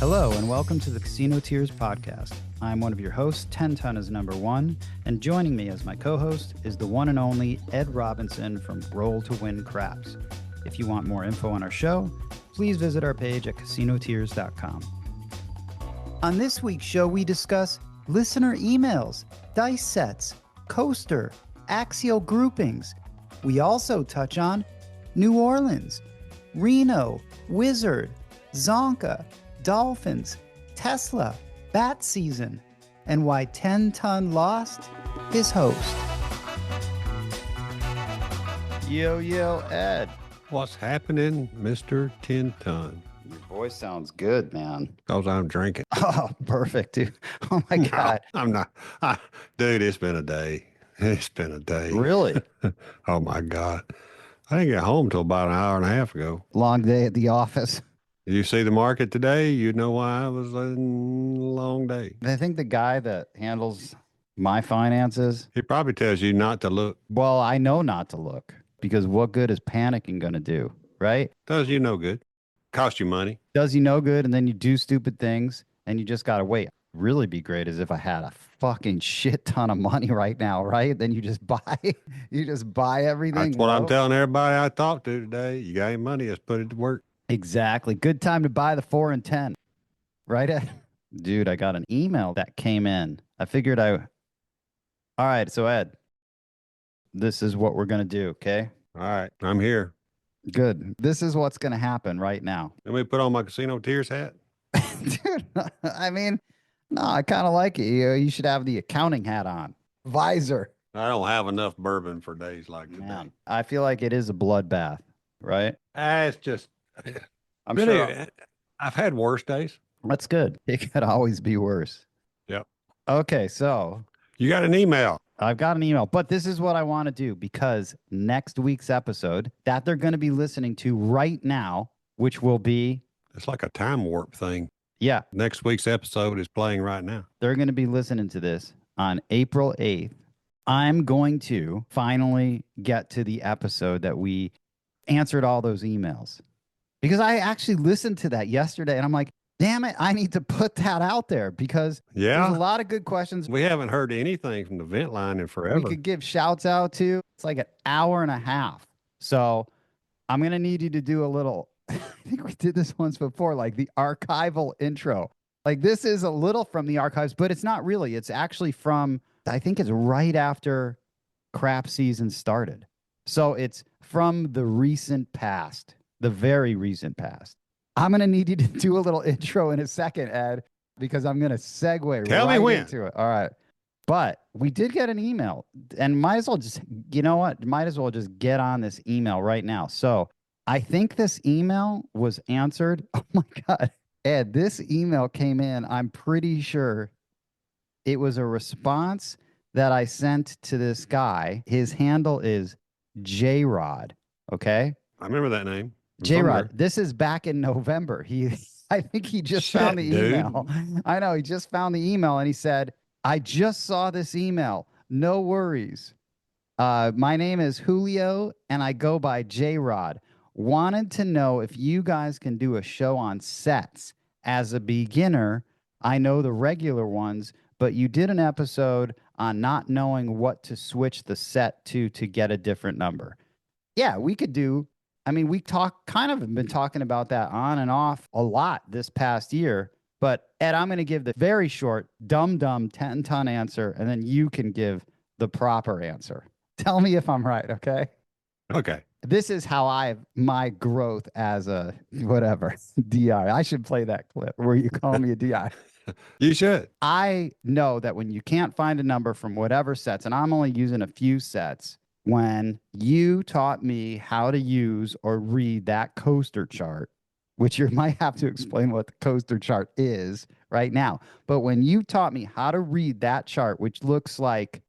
Hello, and welcome to the Casino Tears podcast. I'm one of your hosts, 10 Ton is number one, and joining me as my co-host is the one and only Ed Robinson from Roll to Win Craps. If you want more info on our show, please visit our page at casinotears.com. On this week's show, we discuss listener emails, dice sets, coaster, axial groupings. We also touch on New Orleans, Reno, Wizard, Csonka, Dolphins, Tesla, bat season, and why 10 Ton lost his host. Yo, Ed. What's happening, Mr. 10 Ton? Your voice sounds good, man. Because I'm drinking. Oh, perfect, dude. Oh, my God. No, I'm not. Dude, it's been a day. It's been a day. Really? Oh, my God. I didn't get home till about an hour and a half ago. Long day at the office. Did you see the market today? You know why it was a long day. I think the guy that handles my finances, He probably tells you not to look. well, I know not to look because what good is panicking going to do, right? Does you no good. Cost you money. Does you no good, and then you do stupid things, and you just got to wait. Really be great as if I had a fucking shit ton of money right now, right? Then you just buy everything. That's what I'm telling everybody I talked to today. You got any money, let's put it to work. Exactly. Good time to buy the 4 and 10. Right, Ed? Dude, I got an email that came in. All right, so Ed, this is what we're going to do, okay? All right, I'm here. Good. This is what's going to happen right now. Let me put on my Casino Tears hat. Dude, I mean, no, I kind of like it. You should have the accounting hat on. Visor. I don't have enough bourbon for days like today. Man, I feel like it is a bloodbath, right? It's just, I'm really, sure. I've had worse days. That's good. It could always be worse. Yep. Okay, so You got an email. I've got an email, but this is what I want to do because next week's episode that they're going to be listening to right now, which will be, It's like a time warp thing. yeah, Next week's episode is playing right now. they're going to be listening to this on April 8th. I'm going to finally get to the episode that we answered all those emails because I actually listened to that yesterday and I'm like, damn it, I need to put that out there because there's a lot of good questions. We haven't heard anything from the vent line in forever. We could give shouts out to. It's like an hour and a half. So I'm going to need you to do a little, I think we did this once before, like the archival intro. Like this is a little from the archives, but it's not really. It's actually from, I think it's right after crap season started. So it's from the recent past, the very recent past. I'm going to need you to do a little intro in a second, Ed, because I'm going to segue Tell me right when. into it. All right. But we did get an email and might as well just, you know what? Might as well just get on this email right now. So I think this email was answered. Oh my God. Ed, this email came in. I'm pretty sure it was a response that I sent to this guy. His handle is J-Rod. Okay. I remember that name. J-Rod, this is back in November. I think he just found the email. I know, he just found the email and he said, I just saw this email. No worries. My name is Julio and I go by J-Rod. Wanted to know if you guys can do a show on sets. As a beginner, I know the regular ones, but you did an episode on not knowing what to switch the set to get a different number. Yeah, we could do. I mean, we kind of been talking about that on and off a lot this past year. But Ed, I'm going to give the very short, dumb 10 ton answer, and then you can give the proper answer. Tell me if I'm right, okay? Okay. This is how my growth as a whatever DI. I should play that clip where you call me a DI. You should. I know that when you can't find a number from whatever sets, and I'm only using a few sets, when you taught me how to use or read that coaster chart, which you might have to explain what the coaster chart is right now. But when you taught me how to read that chart, which looks like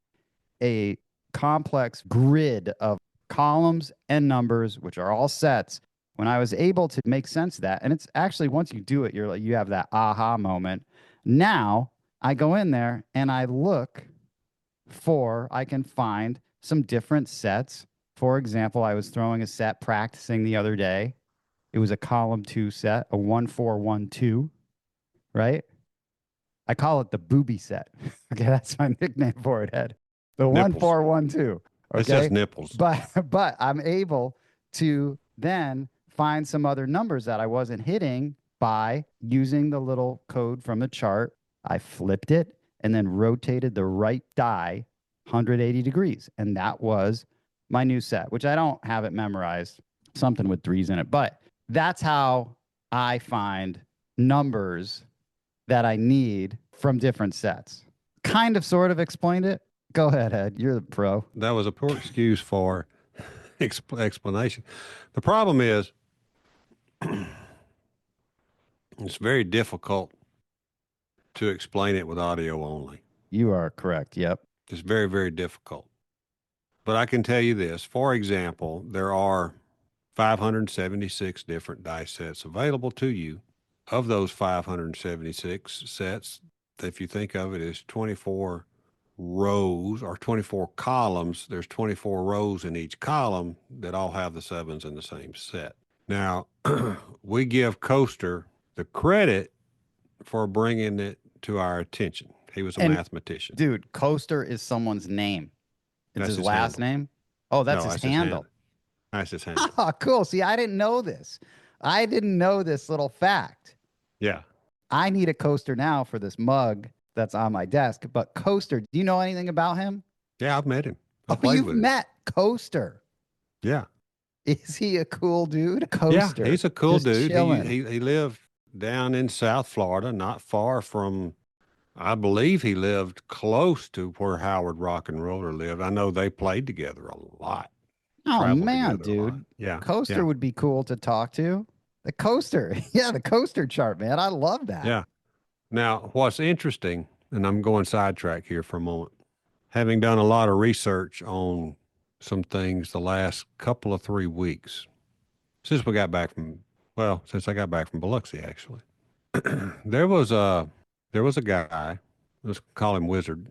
a complex grid of columns and numbers, which are all sets, when I was able to make sense of that, and it's actually, once you do it, you're like, you have that aha moment. Now I go in there and I can find some different sets. For example, I was throwing a set practicing the other day. It was a column 2 set, a 1-4-1-2. right? I call it the booby set. Okay, that's my nickname for it, Ed. The Nipples. 1412. It's just Okay. nipples. But I'm able to then find some other numbers that I wasn't hitting by using the little code from the chart. I flipped it and then rotated the right die 180 degrees. And that was my new set, which I don't have it memorized, something with threes in it. But that's how I find numbers that I need from different sets. Kind of sort of explained it. Go ahead, Ed. You're the pro. That was a poor excuse for explanation. The problem is it's very difficult to explain it with audio only. You are correct. Yep. It's very, very difficult. But I can tell you this. For example, there are 576 different dice sets available to you. Of those 576 sets, if you think of it as 24 rows or 24 columns, there's 24 rows in each column that all have the sevens in the same set. Now, we give Coaster the credit for bringing it to our attention. He was a mathematician. Dude, Coaster is someone's name. It's That's his his last handle. name. Oh, that's No, his handle. That's his handle. Oh, cool. See, I didn't know this. I didn't know this little fact. Yeah. I need a Coaster now for this mug that's on my desk. But Coaster, do you know anything about him? Yeah, I've met him. I Oh, played you've with him. met Coaster. Yeah. Is he a cool dude? Coaster. Yeah, he's a cool Just dude. chilling. He lived down in South Florida, not far from, I believe he lived close to where Howard Rock and Roller lived. I know they played together a lot. Oh Traveled man, together a lot. dude. Yeah. Coaster Yeah. would be cool to talk to. The Coaster. Yeah, the Coaster chart, man. I love that. Yeah. Now, what's interesting, and I'm going sidetrack here for a moment, having done a lot of research on some things the last couple of 3 weeks since we got back from, since I got back from Biloxi, actually. there was a guy, let's call him Wizard.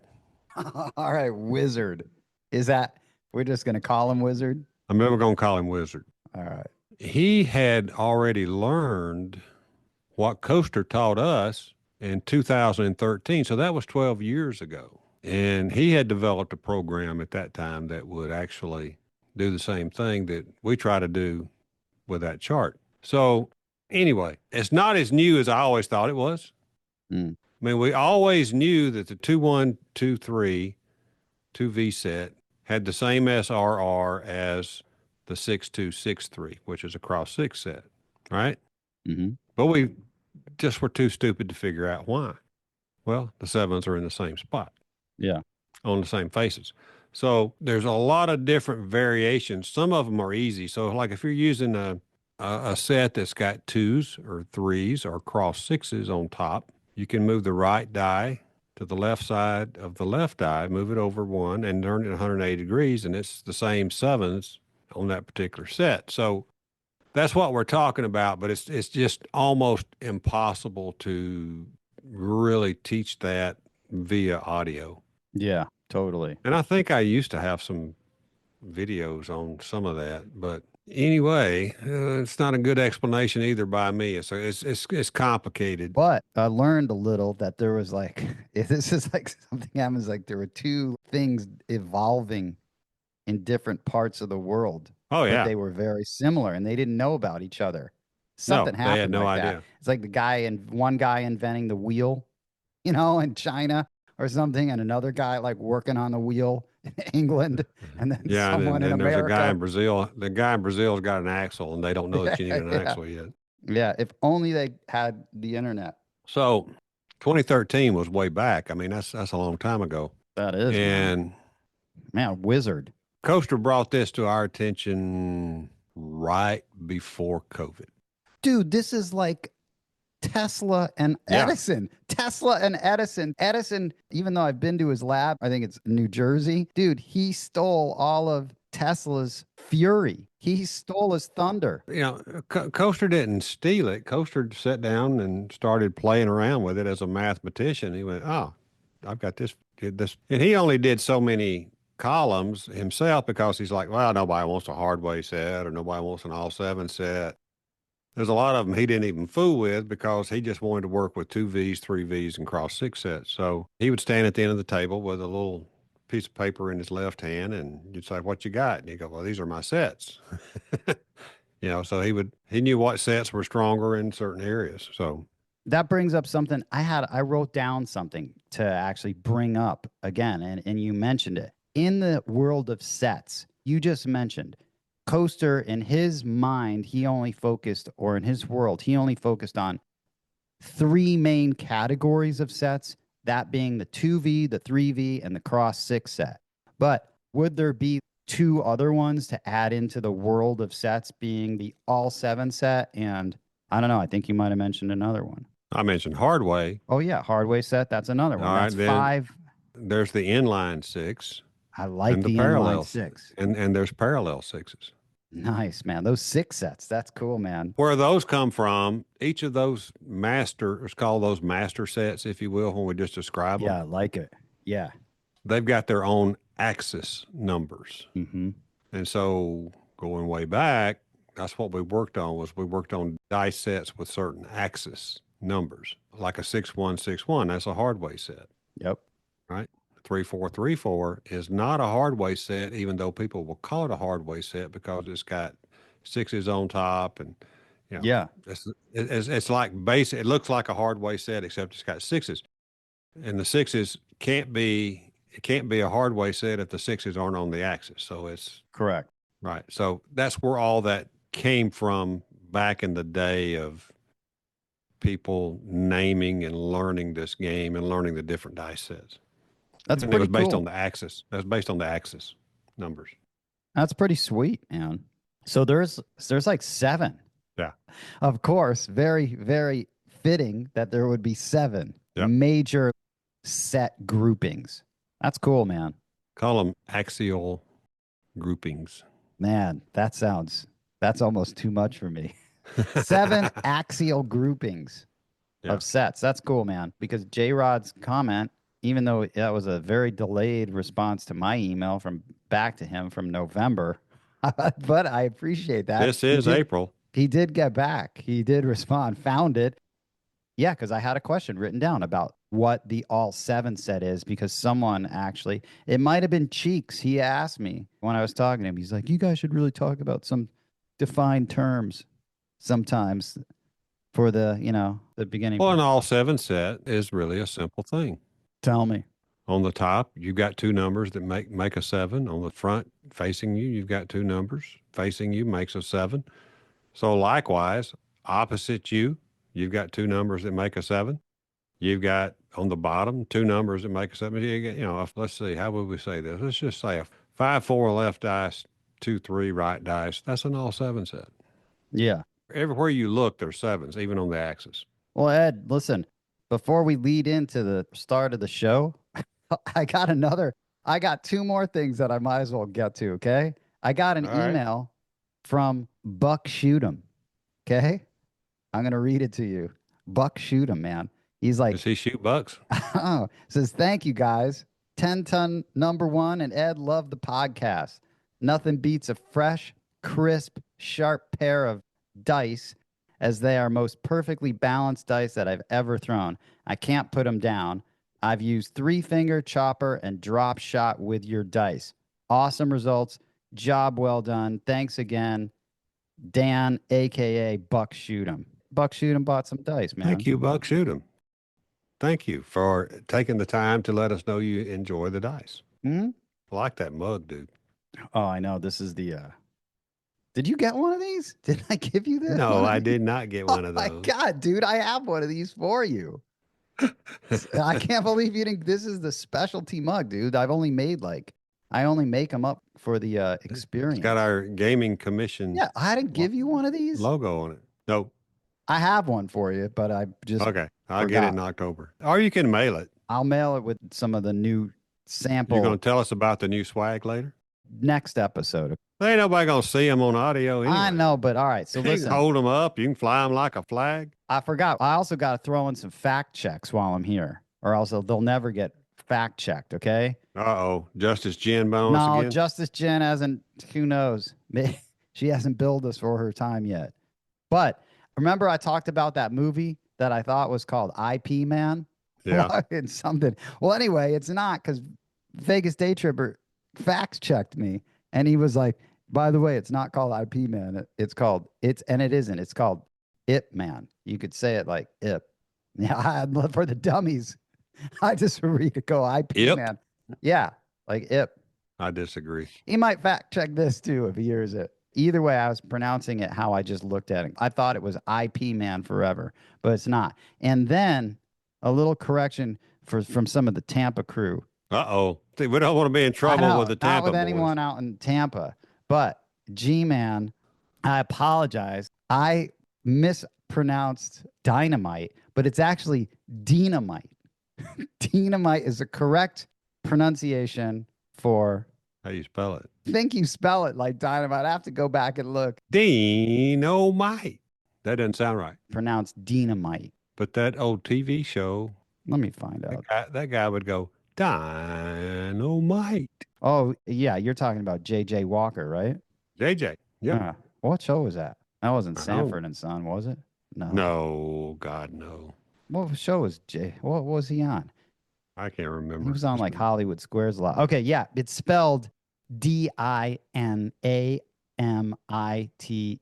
All right, Wizard. Is that we're just gonna call him Wizard? I'm never going to call him Wizard. All right. He had already learned what Coaster taught us in 2013. So that was 12 years ago. And he had developed a program at that time that would actually do the same thing that we try to do with that chart. So anyway, it's not as new as I always thought it was. Mm. I mean, we always knew that the 2123 2V set had the same SRR as the 6263, which is a cross six set, right? Mm-hmm. But we just were too stupid to figure out why. Well, the sevens are in the same spot. Yeah. On the same faces. So there's a lot of different variations. Some of them are easy. So like if you're using a set that's got twos or threes or cross sixes on top, you can move the right die to the left side of the left die, move it over one and turn it 180 degrees. And it's the same sevens on that particular set. So that's what we're talking about, but it's just almost impossible to really teach that via audio. Yeah, totally. And I think I used to have some videos on some of that, but anyway, it's not a good explanation either by me. It's complicated. But I learned a little that there was like this is like something happens like there were two things evolving in different parts of the world. Oh But yeah, they were very similar and they didn't know about each other. no, Something they had happened no like idea. that. It's like the guy and one guy inventing the wheel, in China or something, and another guy like working on the wheel in England, and then Yeah, and someone in then there's a guy America. in Brazil. The guy in Brazil's got an axle, and they don't know that you need an Yeah. axle yet. Yeah, if only they had the internet. So, 2013 was way back. I mean, that's a long time ago. That is, And man, Wizard. Coaster brought this to our attention right before COVID. Dude, this is like Tesla and Yeah. Edison. Tesla and Edison. Edison, even though I've been to his lab, I think it's New Jersey. Dude, he stole all of Tesla's fury. He stole his thunder. Coaster didn't steal it. Coaster sat down and started playing around with it as a mathematician. He went, "Oh, I've got this, did this." And he only did so many columns himself because he's like, well, nobody wants a hard way set or nobody wants an all seven set. There's a lot of them he didn't even fool with because he just wanted to work with 2 Vs, 3 Vs, and cross six sets. So he would stand at the end of the table with a little piece of paper in his left hand, and you'd say, "What you got?" And he'd go, "Well, these are my sets." So he knew what sets were stronger in certain areas. So That brings up something I wrote down something to actually bring up again, and you mentioned it. In the world of sets, you just mentioned Coaster, in his mind, he only focused, or in his world, he only focused on three main categories of sets, that being the 2V, the 3V, and the cross six set. But would there be two other ones to add into the world of sets, being the all seven set? And I don't know, I think you might have mentioned another one. I mentioned hardway. Oh, yeah, hardway set. That's another one. All That's right, then five. there's the inline six I like and the the inline parallels, six. and there's parallel sixes. Nice, man. Those six sets. That's cool, man. Where those come from, each of those let's call those master sets, if you will, when we just describe them. Yeah, I like it. Yeah. They've got their own axis numbers. Mm-hmm. And so going way back, that's what we worked on dice sets with certain axis numbers, like a 6161. That's a hardway set. Yep. Right? 3434 is not a hardway set, even though people will call it a hardway set because it's got sixes on top, and Yeah. it's like base. It looks like a hardway set, except it's got sixes, and the sixes can't be a hardway set if the sixes aren't on the axis. So it's Correct. right. So that's where all that came from back in the day of people naming and learning this game and learning the different dice sets. That's And pretty it was based cool. on the axis. That's based on the axis numbers. That's pretty sweet, man. So there's like seven. Yeah. Of course, very, very fitting that there would be seven Yep. major set groupings. That's cool, man. Call them axial groupings. Man, that's almost too much for me. Seven axial groupings of sets. That's cool, man. Because J-Rod's comment, even though that was a very delayed response to my email back to him from November, but I appreciate that. This is April. He did get back. He did respond, found it. Yeah, because I had a question written down about what the all seven set is, because someone actually, it might have been Cheeks. He asked me when I was talking to him, he's like, you guys should really talk about some defined terms sometimes for the beginning. Well, an all seven set is really a simple thing. Tell me. On the top, you've got two numbers that make a seven. On the front facing you, you've got two numbers facing you makes a seven. So likewise, opposite you, you've got two numbers that make a seven. You've got on the bottom two numbers that make a seven. Let's see, how would we say this? Let's just say a 5-4 left dice, 2-3 right dice. That's an all seven set. Yeah. Everywhere you look, there's sevens, even on the axis. Well, Ed, listen, before we lead into the start of the show, I got two more things that I might as well get to, okay? I got an email from Buck Shoot'em, okay? I'm going to read it to you. Buck Shoot'em, man. He's like, does he shoot bucks? Oh, says, thank you guys. 10-ton number one, and Ed, love the podcast. Nothing beats a fresh, crisp, sharp pair of dice, as they are most perfectly balanced dice that I've ever thrown. I can't put them down. I've used 3-finger chopper and drop shot with your dice. Awesome results. Job well done. Thanks again, Dan, a.k.a. Buck Shoot'em. Buck Shoot'em bought some dice, man. Thank you, Buck Shoot'em. Thank you for taking the time to let us know you enjoy the dice. Mm-hmm. I like that mug, dude. Oh, I know. This is the... Did you get one of these? Did I give you this? No, I did not get one of those. Oh, my God, dude. I have one of these for you. I can't believe you didn't... This is the specialty mug, dude. I only make them up for the experience. It's got our gaming commission. Yeah, I didn't give you one of these. Logo on it. Nope. I have one for you, but I just okay. I'll get it in October, or you can mail it. I'll mail it with some of the new sample. You're going to tell us about the new swag later. Next episode. Ain't nobody going to see them on audio anyway. I know, but all right. So you listen, can hold them up. You can fly them like a flag. I forgot. I also got to throw in some fact checks while I'm here, or else they'll never get fact checked. Okay. Uh-oh. Justice Jen Bones No, again? Justice Jen hasn't. Who knows? She hasn't billed us for her time yet. But Remember I talked about that movie that I thought was called IP Man? Yeah. It's something. Well, anyway, it's not because Vegas Day Tripper fact checked me and he was like, by the way, it's not called IP Man. It's called and it isn't. It's called IP Man. You could say it like IP. Yeah, for the dummies. I just read it go IP Yep. Man. Yeah, like IP. I disagree. He might fact check this too if he hears it. Either way, I was pronouncing it how I just looked at it. I thought it was IP Man forever, but it's not. And then a little correction from some of the Tampa crew. Uh-oh. See, we don't want to be in I trouble with know, the not Tampa with boys. anyone out in Tampa, but G Man, I apologize. I mispronounced dynamite, but it's actually dynamite. Dynamite is the correct pronunciation for. How you spell it? I think you spell it like dynamite. I have to go back and look. Dynamite. That doesn't sound right. Pronounced dynamite. But that old TV show, Let me find out. that guy would go, dynamite. Oh, yeah, you're talking about J.J. Walker, right? JJ. Yep. What show was that? That wasn't I know. Sanford and Son, was it? No. No, God, no. What show was What was he on? I can't remember. He was on like Hollywood Squares a lot. Okay, yeah, it's spelled Dinamite.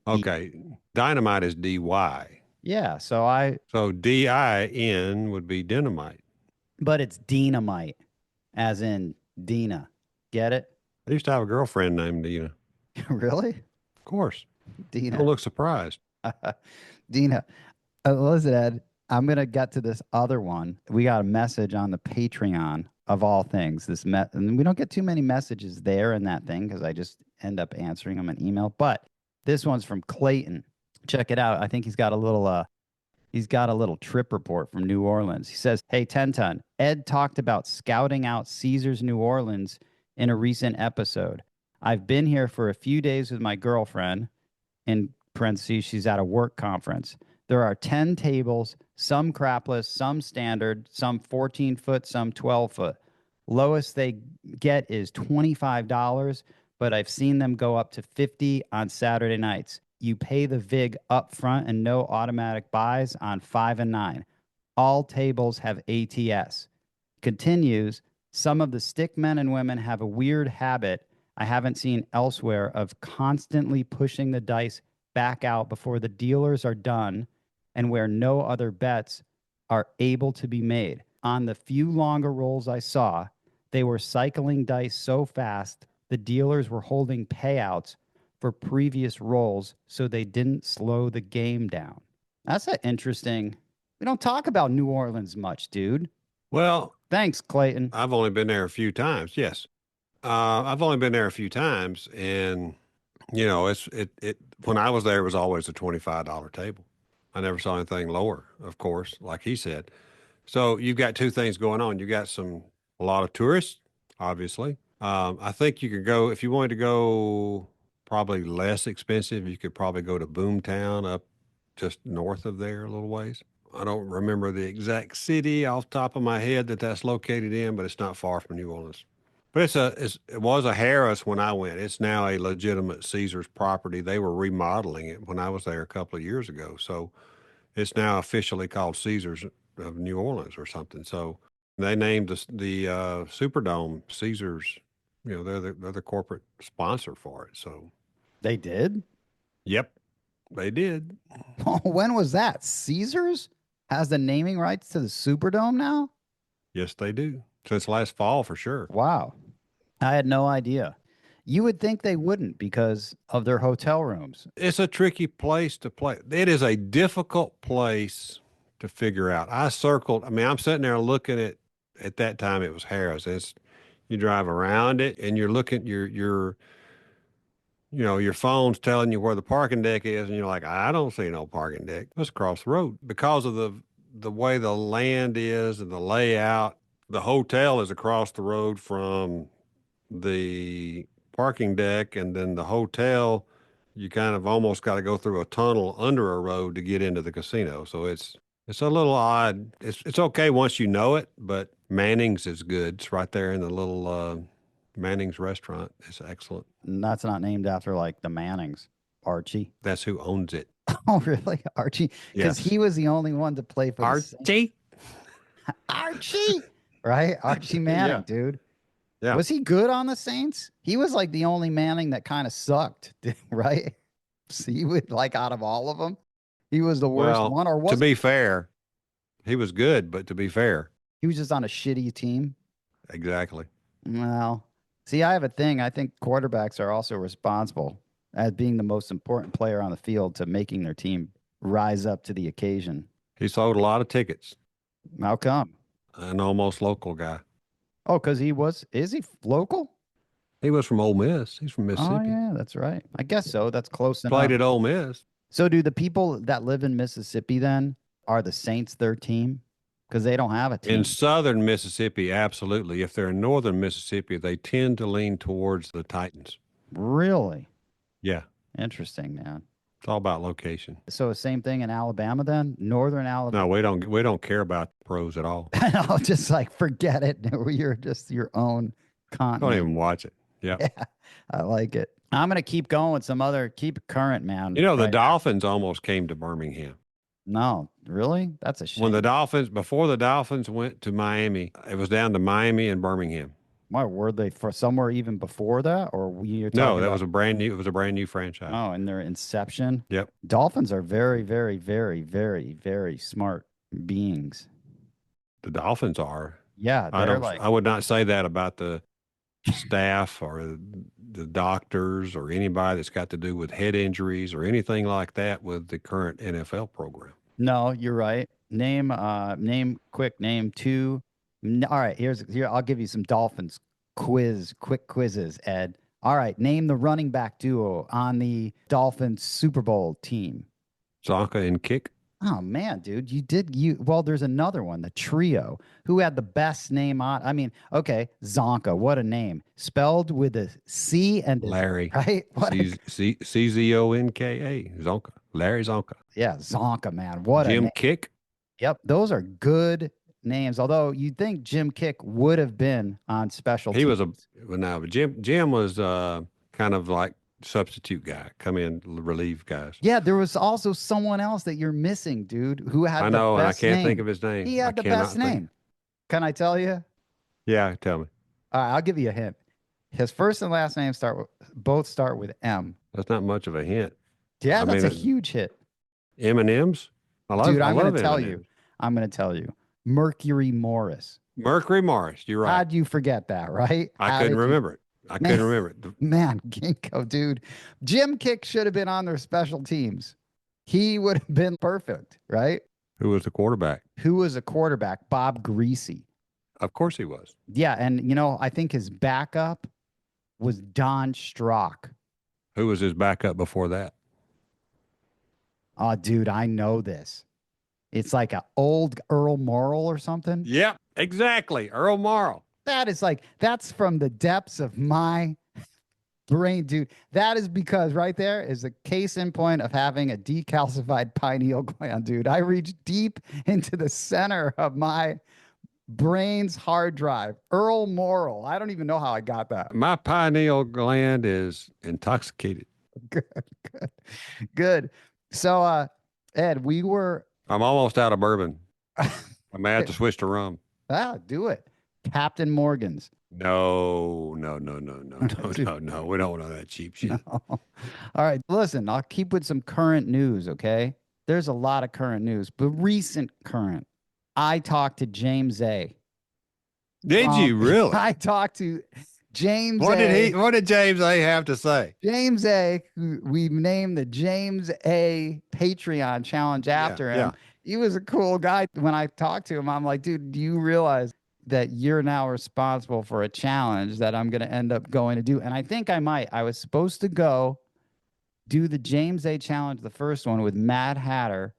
Okay, dynamite is DY. Yeah, So DIN would be dynamite. but it's dynamite, as in Dina. Get it? I used to have a girlfriend named Dina. Really? Of course. Dina. Don't look surprised. Dina. Listen, Ed, I'm gonna get to this other one. We got a message on the Patreon of all things. And we don't get too many messages there in that thing because I just end up answering them in email. But this one's from Clayton. Check it out. I think he's got a little trip report from New Orleans. He says, "Hey, 10 Ton, Ed talked about scouting out Caesars New Orleans in a recent episode. I've been here for a few days with my girlfriend. In parentheses, she's at a work conference. There are 10 tables, some crapless, some standard, some 14-foot, some 12-foot. Lowest they get is $25, but I've seen them go up to $50 on Saturday nights. You pay the VIG up front and no automatic buys on 5 and 9. All tables have ATS." Continues, "Some of the stick men and women have a weird habit I haven't seen elsewhere of constantly pushing the dice back out before the dealers are done and where no other bets are able to be made. On the few longer rolls I saw, they were cycling dice so fast the dealers were holding payouts for previous rolls so they didn't slow the game down." That's interesting. We don't talk about New Orleans much, dude. Well, thanks, Clayton. I've only been there a few times. Yes. I've only been there a few times, and you know, it when I was there, it was always a $25 table. I never saw anything lower, of course, like he said. So you've got two things going on. You got a lot of tourists, obviously. I think you could go if you wanted to go probably less expensive. You could probably go to Boomtown up just north of there a little ways. I don't remember the exact city off the top of my head that's located in, but it's not far from New Orleans. But it was a Harris when I went. It's now a legitimate Caesars property. They were remodeling it when I was there a couple of years ago. So it's now officially called Caesars of New Orleans or something. So they named the Superdome Caesars. You know, they're the corporate sponsor for it. So they did. Yep, they did. When was that? Caesars has the naming rights to the Superdome now? Yes, they do. Since last fall, for sure. Wow. I had no idea. You would think they wouldn't because of their hotel rooms. It's a tricky place to play. It is a difficult place to figure out. I'm sitting there looking at that time it was Harris. You drive around it and you're looking, your phone's telling you where the parking deck is, and you're like, I don't see no parking deck. Let's cross the road. Because of the way the land is and the layout, the hotel is across the road from the parking deck, and then the hotel, you kind of almost got to go through a tunnel under a road to get into the casino. So it's a little odd. It's okay once you know it, but Manning's is good. It's right there in the little Manning's restaurant. It's excellent. And that's not named after like the Mannings, Archie. That's who owns it. Oh, really? Archie? Because Yes. he was the only one to play for the Saints. Archie. Archie, right? Archie Yeah. Manning, dude. Yeah. Was he good on the Saints? He was like the only Manning that kind of sucked, right? So he would like out of all of them, he was the worst Well, one, or to was be fair, he was good, but to be fair, he was just on a shitty team? exactly. Well, see, I have a thing. I think quarterbacks are also responsible as being the most important player on the field to making their team rise up to the occasion. He sold a lot of tickets. How come? An almost local guy. Oh, because is he local? He was from Ole Miss. He's from Oh, Mississippi. yeah, that's right. I guess so. That's close Played enough. at Ole Miss. So, do the people that live in Mississippi then are the Saints their team? Because they don't have a In team. southern Mississippi, absolutely. If they're in northern Mississippi, they tend to lean towards the Titans. Really? Yeah, Interesting, man. it's all about location. So, same thing in Alabama then? Northern No, Alabama. we don't care about the pros at all. I'll just like forget it. You're just your own Don't continent. even watch it. Yeah. Yeah, I like it. I'm gonna keep going with some other keep it current, man. You know, the Right. Dolphins almost came to Birmingham. No, really? That's a When shame. the Dolphins, before the Dolphins went to Miami, it was down to Miami and Birmingham. Why were they for somewhere even before that? Or you're No, talking that about was a brand new. It was a brand new franchise. oh, in their inception? Yep. Dolphins are very, very, very, very, very smart beings. The Dolphins are. Yeah, I they're don't. like I would not say that about the staff or the doctors or anybody that's got to do with head injuries or anything like that with the current NFL program. no, you're right. Name two. All right, here I'll give you some Dolphins quick quizzes, Ed. All right, name the running back duo on the Dolphins Super Bowl team. Csonka and Kick. Oh man, dude, you well, there's another one, the trio, who had the best name on. I mean, okay, Zonka, what a name. Spelled with a C and a Z, Larry. right? What a, CZONKA. Zonka. Larry Zonka. yeah, Zonka, man. What a Jim name. Kick. Yep, those are good names. Although you'd think Jim Kick would have been on special He was teams. well, no, but Jim was kind of like substitute guy, come in relieve guys. Yeah, there was also someone else that you're missing, dude, who had I the know, and I best can't think name. of his name. He I had the cannot best think. name. Can I tell you? Yeah, tell me. All right, I'll give you a hint. His first and last name both start with M. That's not much of a hint. Yeah, I that's a mean, huge hit. M&M's. Dude, I I'm going love to tell M&Ms. you. I'm going to tell you. Mercury Morris. Mercury Morris. You're right. How'd you forget that, right? I couldn't remember it. I Man. couldn't remember it. Man, Ginkgo, dude. Jim Kick should have been on their special teams. He would have been perfect, right? Who was the quarterback? Who was a quarterback? Bob Greasy. Of course he was. Yeah, and I think his backup was Don Strock. Who was his backup before that? Oh, dude, I know this. It's like a old Earl Morrill or something. Yep, exactly. Earl Morrill. That's from the depths of my brain, dude. That is because right there is a case in point of having a decalcified pineal gland, dude. I reached deep into the center of my brain's hard drive. Earl Morrill. I don't even know how I got that. My pineal gland is intoxicated. Good, good, good. So, Ed, I'm almost out of bourbon. I may have to switch to rum. do it. Captain Morgan's. No. Dude. No. We don't know that cheap shit. No. All right. Listen, I'll keep with some current news, okay? There's a lot of current news, but recent current. I talked to James A. Did you really? I talked to James What A. did James A have to say? James A. Who we've named the James A. Patreon challenge after him. Yeah. He was a cool guy. When I talked to him, I'm like, dude, do you realize that you're now responsible for a challenge that I'm going to end up going to do? And I think I might. I was supposed to go do the James A. challenge, the first one with Mad Hatter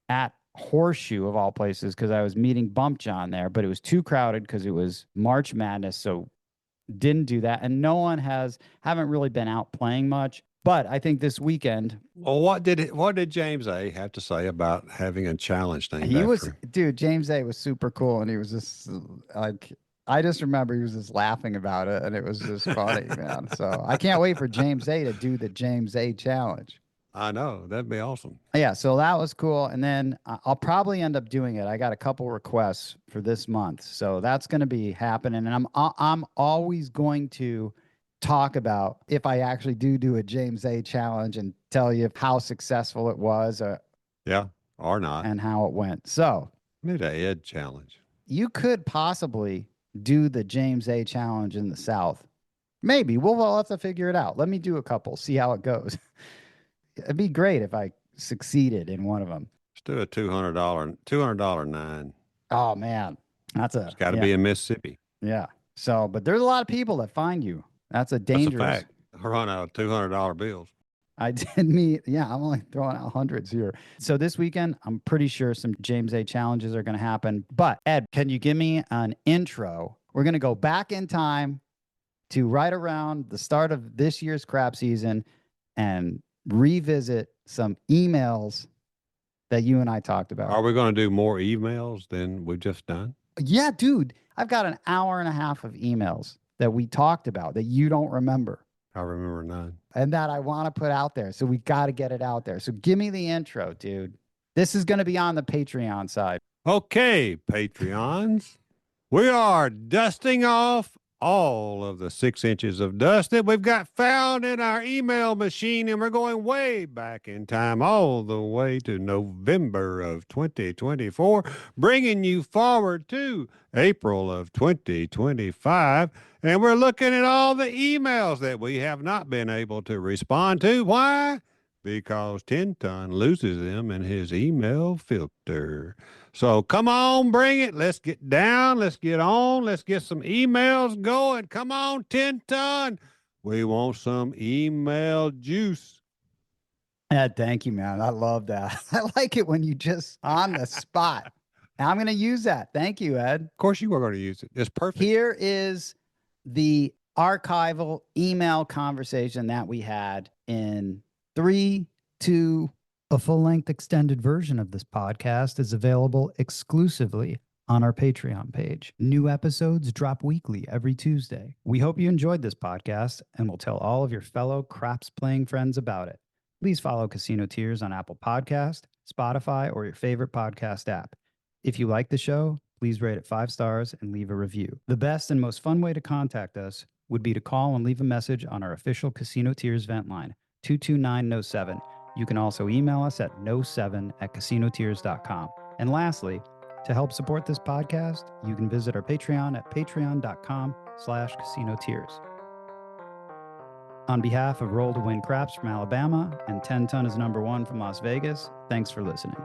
at Horseshoe of all places, because I was meeting Bump John there, but it was too crowded because it was March Madness. So didn't do that. And no one haven't really been out playing much. But I think this weekend. Well, what did James A have to say about having a challenge named after him? Dude, James A was super cool. And he was just like, I just remember he was just laughing about it. And it was just funny, man. So I can't wait for James A to do the James A challenge. I know. That'd be awesome. Yeah, so that was cool. And then I'll probably end up doing it. I got a couple requests for this month. So that's going to be happening. And I'm always going to talk about if I actually do a James A challenge and tell you how successful it was Yeah, or not. and how it went. So Need a Ed challenge. you could possibly do the James A challenge in the South. Maybe we'll have to figure it out. Let me do a couple, see how it goes. It'd be great if I succeeded in one of them. Let's do a $200 9. Oh man, It's got to be in Mississippi. Yeah. So, but there's a lot of people that find you. That's a dangerous. That's a fact. I run out of $200 bills. I did meet. Yeah, I'm only throwing out hundreds here. So this weekend, I'm pretty sure some James A challenges are going to happen. But Ed, can you give me an intro? We're going to go back in time to right around the start of this year's crap season and revisit some emails that you and I talked about. Are we going to do more emails than we've just done? Yeah, dude. I've got an hour and a half of emails that we talked about that you don't remember. I remember none. And that I want to put out there. So we got to get it out there. So give me the intro, dude. This is going to be on the Patreon side. Okay, Patreons. We are dusting off all of the 6 inches of dust that we've got found in our email machine, and we're going way back in time, all the way to November of 2024, bringing you forward to April of 2025. And we're looking at all the emails that we have not been able to respond to. Why? Because 10 Ton loses them in his email filter. So come on, bring it. Let's get down. Let's get on. Let's get some emails going. Come on, 10 Ton. We want some email juice. Yeah, thank you, man. I love that. I like it when you just on the spot. I'm going to use that. Thank you, Ed. Of course you are going to use it. It's perfect. Here is the archival email conversation that we had in 3, 2. A full-length extended version of this podcast is available exclusively on our Patreon page. New episodes drop weekly every Tuesday. We hope you enjoyed this podcast and will tell all of your fellow craps-playing friends about it. Please follow Casino Tears on Apple Podcast, Spotify, or your favorite podcast app. If you like the show, please rate it 5 stars and leave a review. The best and most fun way to contact us would be to call and leave a message on our official Casino Tears vent line, 229-07. You can also email us at no7@casinotears.com. And lastly, to help support this podcast, you can visit our Patreon at patreon.com/casinotears. On behalf of Roll to Win Craps from Alabama and 10 Ton is #1 from Las Vegas, thanks for listening.